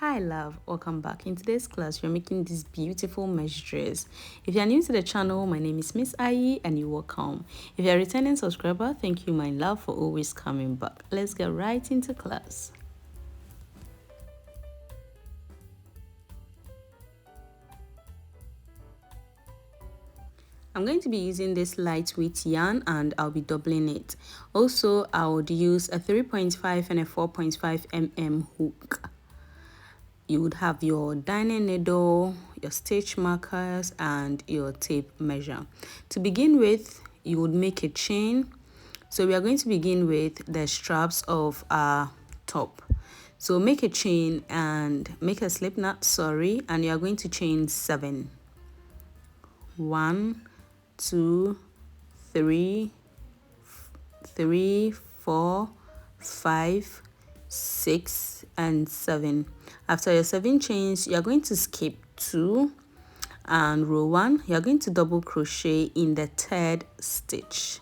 Hi love, welcome back. In today's class we're making this beautiful mesh dress. If you're new to the channel, my name is Miss Ayi and you're welcome. If you're a returning subscriber, thank you my love for always coming back. Let's get right into class. I'm going to be using this lightweight yarn and I'll be doubling it. Also, I would use a 3.5 and a 4.5 mm hook. You would have your darning needle, your stitch markers and your tape measure. To begin with, you would make a chain. So we are going to begin with the straps of our top. So make a chain and make a slip knot, and you are going to chain 7. 1, 2, 3, 4, 5, 6 and 7. After your 7 chains, you are going to skip 2 and row 1. You are going to double crochet in the 3rd stitch.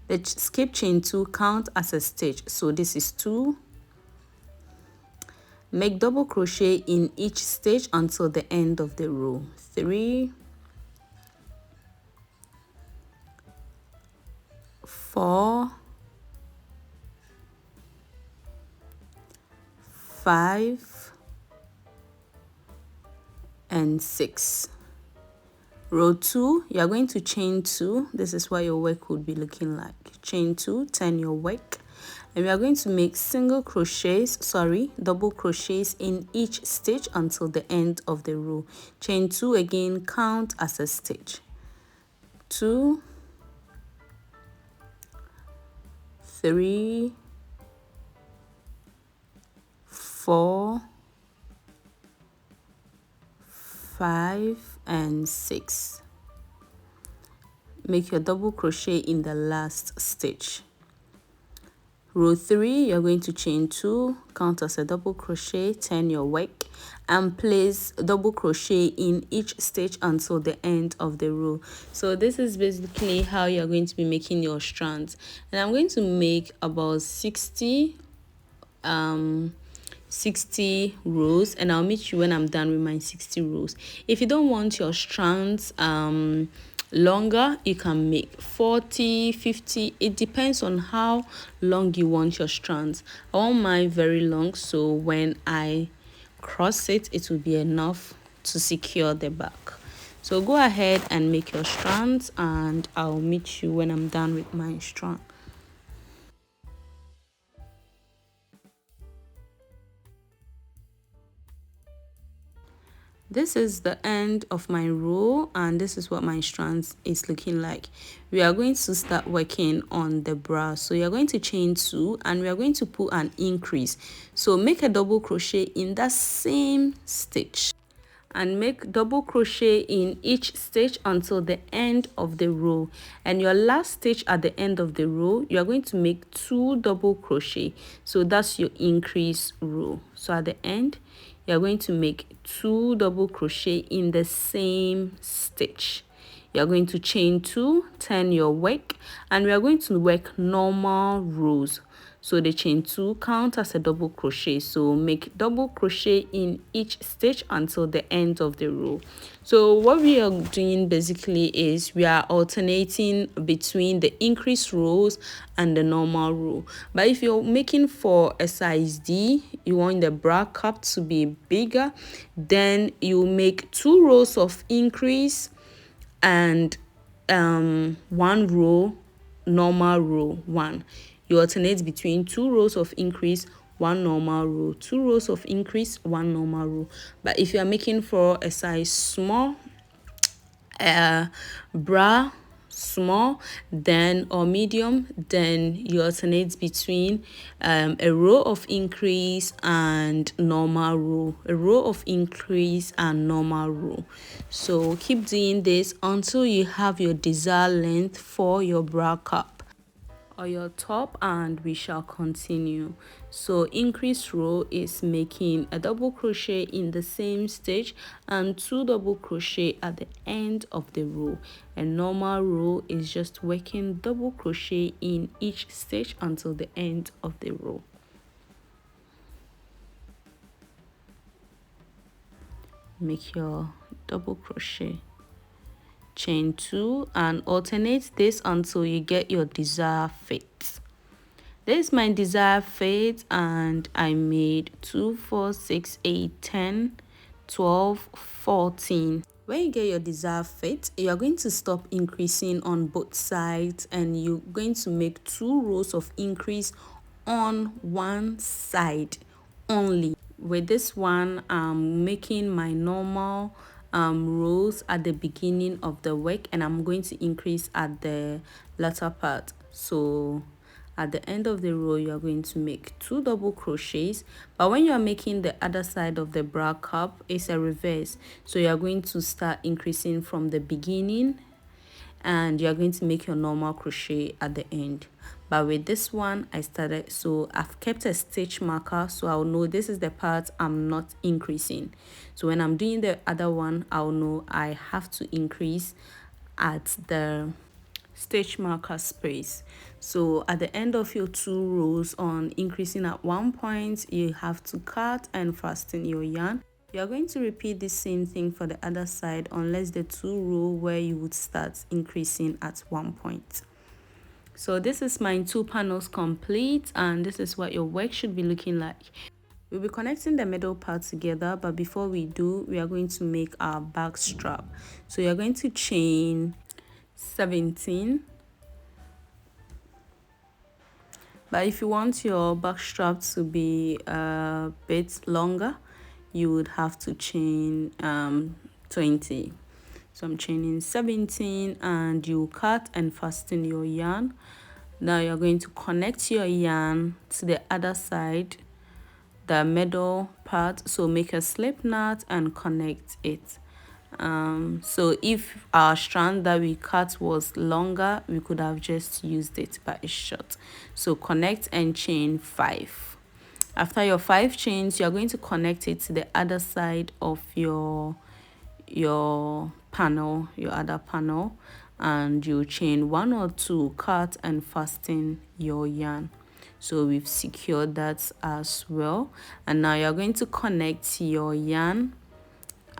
The skip chain 2 count as a stitch, so this is 2. Make double crochet in each stitch until the end of the row. 3, 4, 5 and 6. Row 2, you are going to chain 2. This is what your work would be looking like. Chain 2, turn your work, and we are going to make double crochets in each stitch until the end of the row. Chain 2 again, count as a stitch. 2, 3, 4, 5 and 6. Make your double crochet in the last stitch. Row 3, you're going to chain 2, count as a double crochet, turn your work and place double crochet in each stitch until the end of the row. So this is basically how you're going to be making your strands, and I'm going to make about 60 rows, and I'll meet you when I'm done with my 60 rows. If you don't want your strands longer, you can make 40, 50. It depends on how long you want your strands. I want mine very long, so when I cross it, it will be enough to secure the back. So go ahead and make your strands and I'll meet you when I'm done with my strand. This is the end of my row and this is what my strands is looking like. We are going to start working on the bra. So you're going to chain 2 and we are going to put an increase. So make a double crochet in that same stitch and make double crochet in each stitch until the end of the row, and your last stitch at the end of the row you are going to make 2 double crochet. So that's your increase row. So at the end you're going to make 2 double crochet in the same stitch. You're going to chain 2, turn your work, and we are going to work normal rows. So the chain 2 count as a double crochet, so make double crochet in each stitch until the end of the row. So what we are doing basically is we are alternating between the increase rows and the normal row. But if you're making for a size D, you want the bra cup to be bigger, then you make 2 rows of increase and 1 row normal row 1. You alternate between 2 rows of increase, 1 normal row, 2 rows of increase, 1 normal row. But if you are making for a size small, bra small, then or medium, then you alternate between a row of increase and normal row, a row of increase and normal row. So keep doing this until you have your desired length for your bra cup or your top, and we shall continue. So increase row is making a double crochet in the same stitch and 2 double crochet at the end of the row, and normal row is just working double crochet in each stitch until the end of the row. make your double crochet, chain 2, and alternate this until you get your desired fit. This is my desired fit, and I made 2, 4, 6, 8, 10, 12, 14. When you get your desired fit, you are going to stop increasing on both sides, and you're going to make 2 rows of increase on one side only. With this one, I'm making my normal rows at the beginning of the work, and I'm going to increase at the latter part. So at the end of the row, you are going to make 2 double crochets, but when you are making the other side of the bra cup, it's a reverse. So you are going to start increasing from the beginning, and you are going to make your normal crochet at the end. But with this one, I started, so I've kept a stitch marker, so I'll know this is the part I'm not increasing. So when I'm doing the other one, I'll know I have to increase at the stitch marker space. So at the end of your 2 rows on increasing at one point, you have to cut and fasten your yarn. You are going to repeat the same thing for the other side, unless the 2 row where you would start increasing at one point. So this is my 2 panels complete, and this is what your work should be looking like. We'll be connecting the middle part together, but before we do, we are going to make our back strap. So you're going to chain 17, but if you want your back strap to be a bit longer, you would have to chain 20. So I'm chaining 17, and you cut and fasten your yarn. Now you're going to connect your yarn to the other side, the middle part. So make a slip knot and connect it. So if our strand that we cut was longer, we could have just used it, but it's short. So connect and chain 5. After your 5 chains, you're going to connect it to the other side of your panel, your other panel, and you chain 1 or 2, cut and fasten your yarn. So we've secured that as well, and now you're going to connect your yarn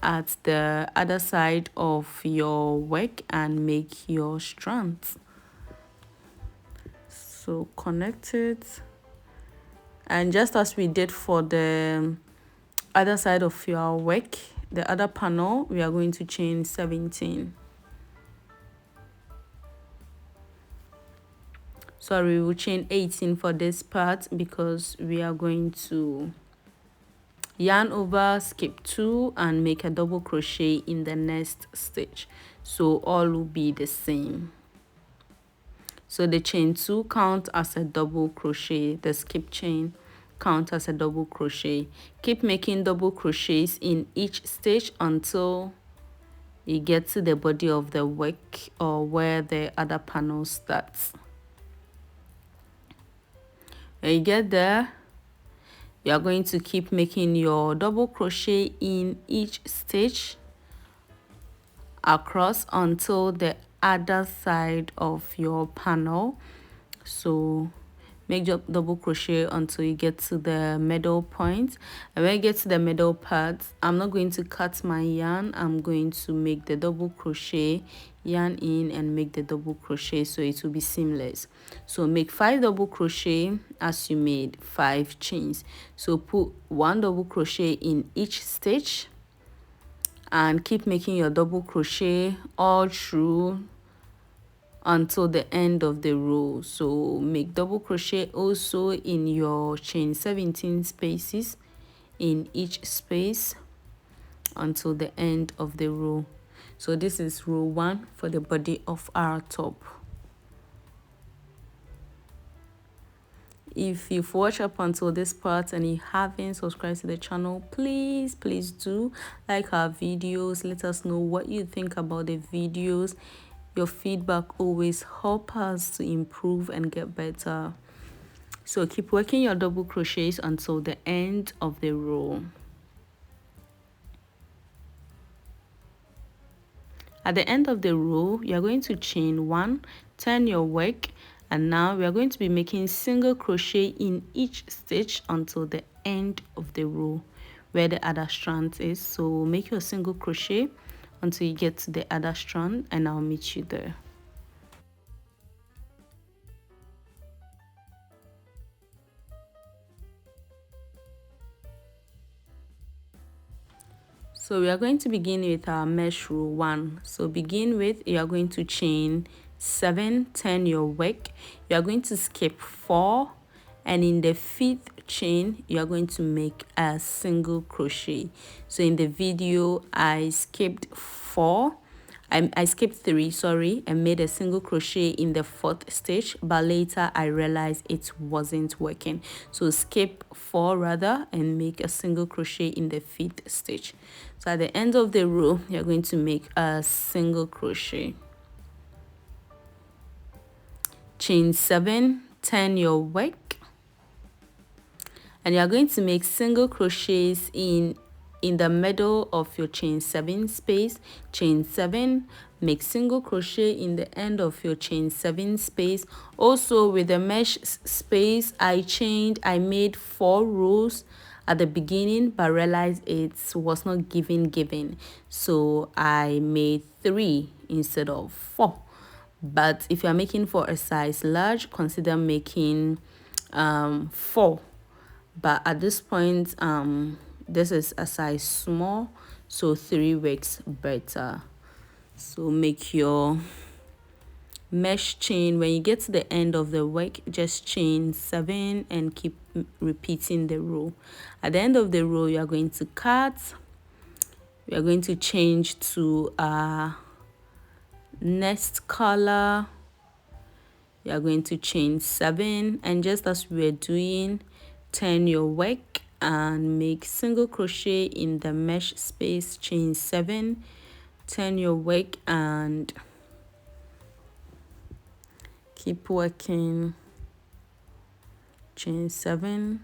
at the other side of your work and make your strands. So connect it, and just as we did for the other side of your work, the other panel, we are going to chain 17. Sorry, we'll chain 18 for this part, because we are going to yarn over, skip 2, and make a double crochet in the next stitch. So all will be the same. So the chain 2 count as a double crochet, the skip chain count as a double crochet. Keep making double crochets in each stitch until you get to the body of the work, or where the other panel starts. When you get there, you are going to keep making your double crochet in each stitch across until the other side of your panel. So make your double crochet until you get to the middle point, and when you get to the middle part, I'm not going to cut my yarn. I'm going to make the double crochet, yarn in, and make the double crochet, so it will be seamless. So make 5 double crochet as you made 5 chains. So put 1 double crochet in each stitch, and keep making your double crochet all through until the end of the row. So make double crochet also in your chain 17 spaces in each space until the end of the row. So this is row 1 for the body of our top. If you've watched up until this part and you haven't subscribed to the channel, please do like our videos. Let us know what you think about the videos. Your feedback always helps us to improve and get better. So keep working your double crochets until the end of the row. At the end of the row, you're going to chain 1, turn your work, and now we are going to be making single crochet in each stitch until the end of the row. where the other strand is. So make your single crochet until you get to the other strand, and I'll meet you there. So we are going to begin with our mesh row 1. So begin with, you are going to chain 7, turn your work, you are going to skip 4, and in the 5th chain you are going to make a single crochet. So in the video I skipped 4, I skipped 3, sorry, and made a single crochet in the 4th stitch, but later I realized it wasn't working. So skip 4 rather and make a single crochet in the 5th stitch. So at the end of the row, you're going to make a single crochet. Chain 7, turn your work, and you're going to make single crochets in the middle of your chain 7 space. Chain 7, make single crochet in the end of your chain 7 space. Also with the mesh space, I made 4 rows at the beginning, but realized it was not giving, so I made 3 instead of 4. But if you are making for a size large, consider making 4. But at this point, this is a size small, so 3 works better. So make your mesh chain. When you get to the end of the work, just chain 7 and keep repeating the row. At the end of the row, you are going to cut. We are going to change to a next color. You are going to chain 7, and just as we were doing, turn your work and make single crochet in the mesh space. Chain 7, turn your work and keep working. Chain 7,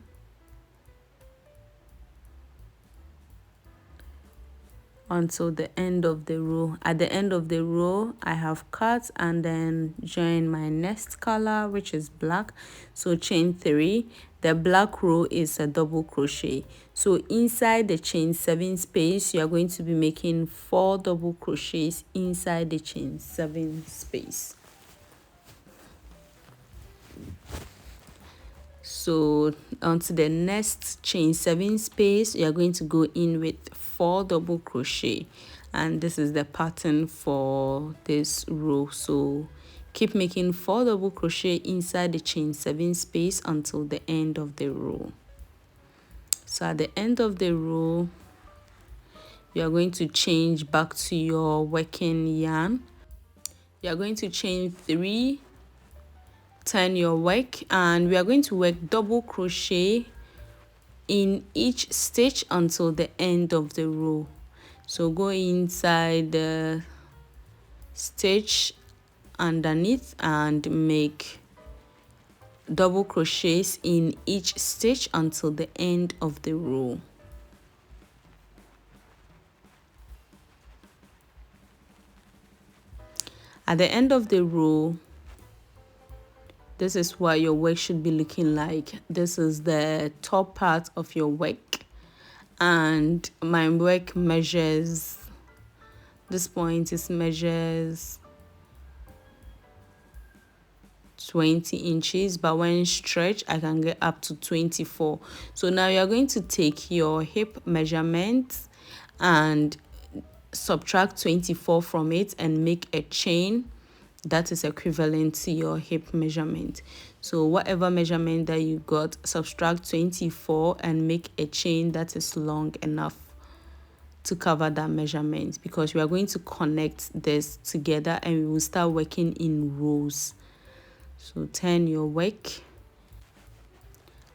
until the end of the row. At the end of the row, I have cut and then join my next color, which is black. So chain 3, the black row is a double crochet. So inside the chain 7 space, you are going to be making 4 double crochets inside the chain 7 space. So onto the next chain 7 space, you are going to go in with 4 double crochet, and this is the pattern for this row. So keep making 4 double crochet inside the chain 7 space until the end of the row. So at the end of the row, you are going to change back to your working yarn. You are going to chain 3, turn your work, and we are going to work double crochet in each stitch until the end of the row. So go inside the stitch underneath and make double crochets in each stitch until the end of the row. At the end of the row, this is what your work should be looking like. This is the top part of your work, and my work measures, this point is measures 20 inches, but when stretched I can get up to 24. So now you're going to take your hip measurement and subtract 24 from it and make a chain that is equivalent to your hip measurement. So whatever measurement that you got, subtract 24 and make a chain that is long enough to cover that measurement, because we are going to connect this together and we will start working in rows. So turn your work.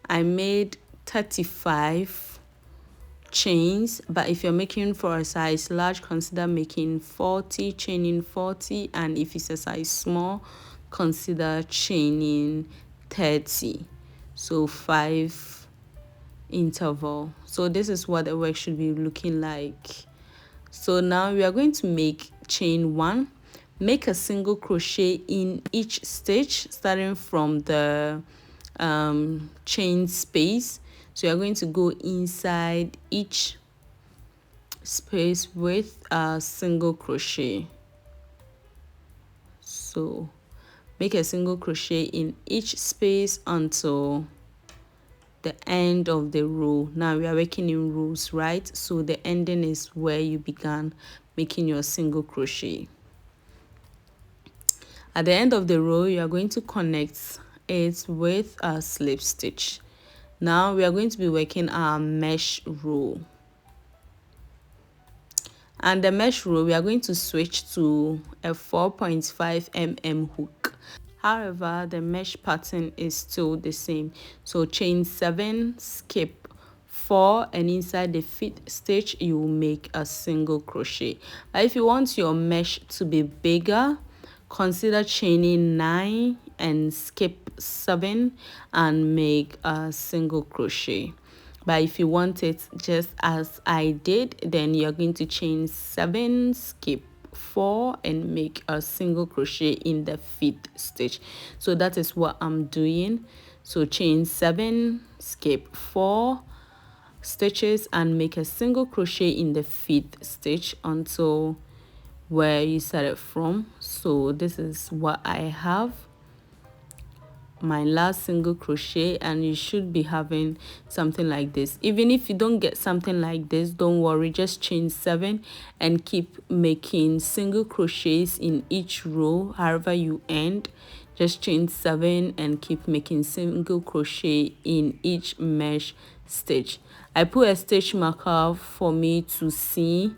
I made 35 chains, but if you're making for a size large, consider making 40, chaining 40, and if it's a size small, consider chaining 30. So 5 interval. So this is what the work should be looking like. So now we are going to make chain 1, make a single crochet in each stitch starting from the chain space. So you're going to go inside each space with a single crochet. So make a single crochet in each space until the end of the row. Now we are working in rows, right? So the ending is where you began making your single crochet. At the end of the row, you are going to connect it with a slip stitch. Now we are going to be working our mesh row. And the mesh row, we are going to switch to a 4.5 mm hook. However, the mesh pattern is still the same. So chain 7, skip 4, and inside the 5th stitch you will make a single crochet. But if you want your mesh to be bigger, consider chaining 9 and skip 7 and make a single crochet. But if you want it just as I did, then you're going to chain 7, skip 4 and make a single crochet in the 5th stitch. So that is what I'm doing. So chain 7, skip 4 stitches and make a single crochet in the 5th stitch until where you started from. So this is what I have, my last single crochet, and you should be having something like this. Even if you don't get something like this, don't worry, just chain 7 and keep making single crochets in each row. However you end, just chain 7 and keep making single crochet in each mesh stitch. I put a stitch marker for me to see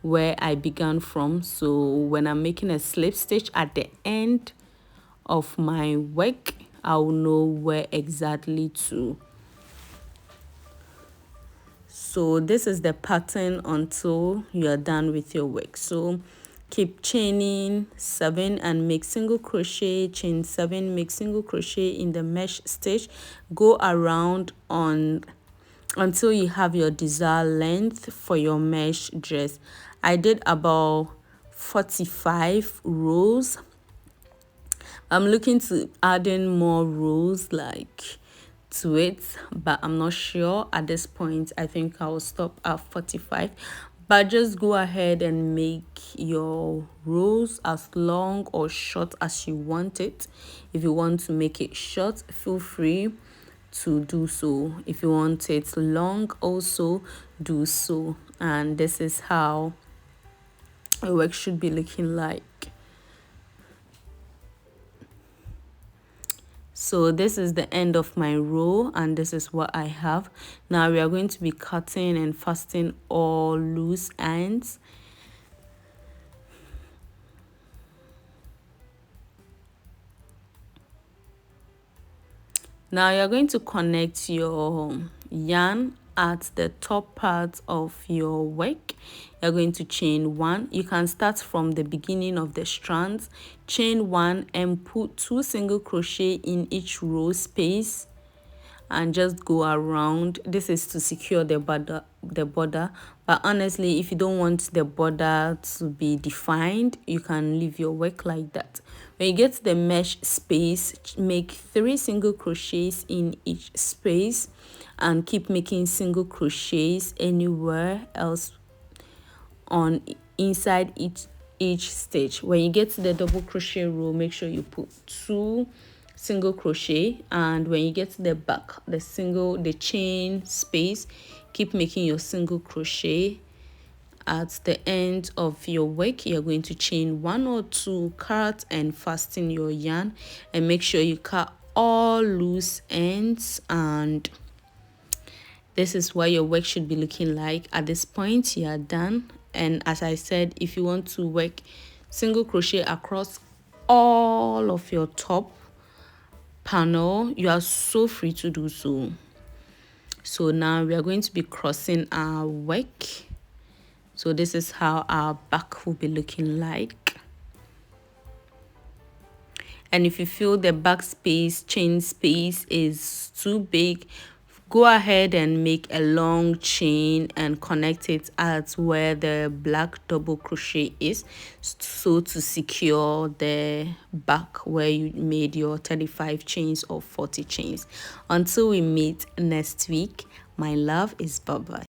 where I began from, so when I'm making a slip stitch at the end of my work, I'll know where exactly to. So this is the pattern until you are done with your work. So keep chaining 7 and make single crochet, chain 7, make single crochet in the mesh stitch, go around on until you have your desired length for your mesh dress. I did about 45 rows. I'm looking to add in more rows like to it, but I'm not sure at this point. I think I'll stop at 45, but just go ahead and make your rows as long or short as you want it. If you want to make it short, feel free to do so. If you want it long, also do so. And this is how your work should be looking like. So this is the end of my row, and this is what I have. Now we are going to be cutting and fastening all loose ends. Now you're going to connect your yarn at the top part of your work. You're going to chain 1. You can start from the beginning of the strands, chain 1 and put 2 single crochet in each row space and just go around. This is to secure the border, but honestly, if you don't want the border to be defined, you can leave your work like that. When you get to the mesh space, make 3 single crochets in each space and keep making single crochets anywhere else on inside each stitch. When you get to the double crochet row, make sure you put 2 single crochet, and when you get to the back, the chain space, keep making your single crochet. At the end of your work, you're going to chain 1 or 2, cut and fasten your yarn, and make sure you cut all loose ends. And this is what your work should be looking like. At this point, you are done. And as I said, if you want to work single crochet across all of your top panel, you are so free to do so. So now we are going to be crossing our work. So this is how our back will be looking like. And if you feel the back space, chain space is too big, go ahead and make a long chain and connect it at where the black double crochet is, so to secure the back where you made your 35 chains or 40 chains. Until we meet next week, My love is bye bye.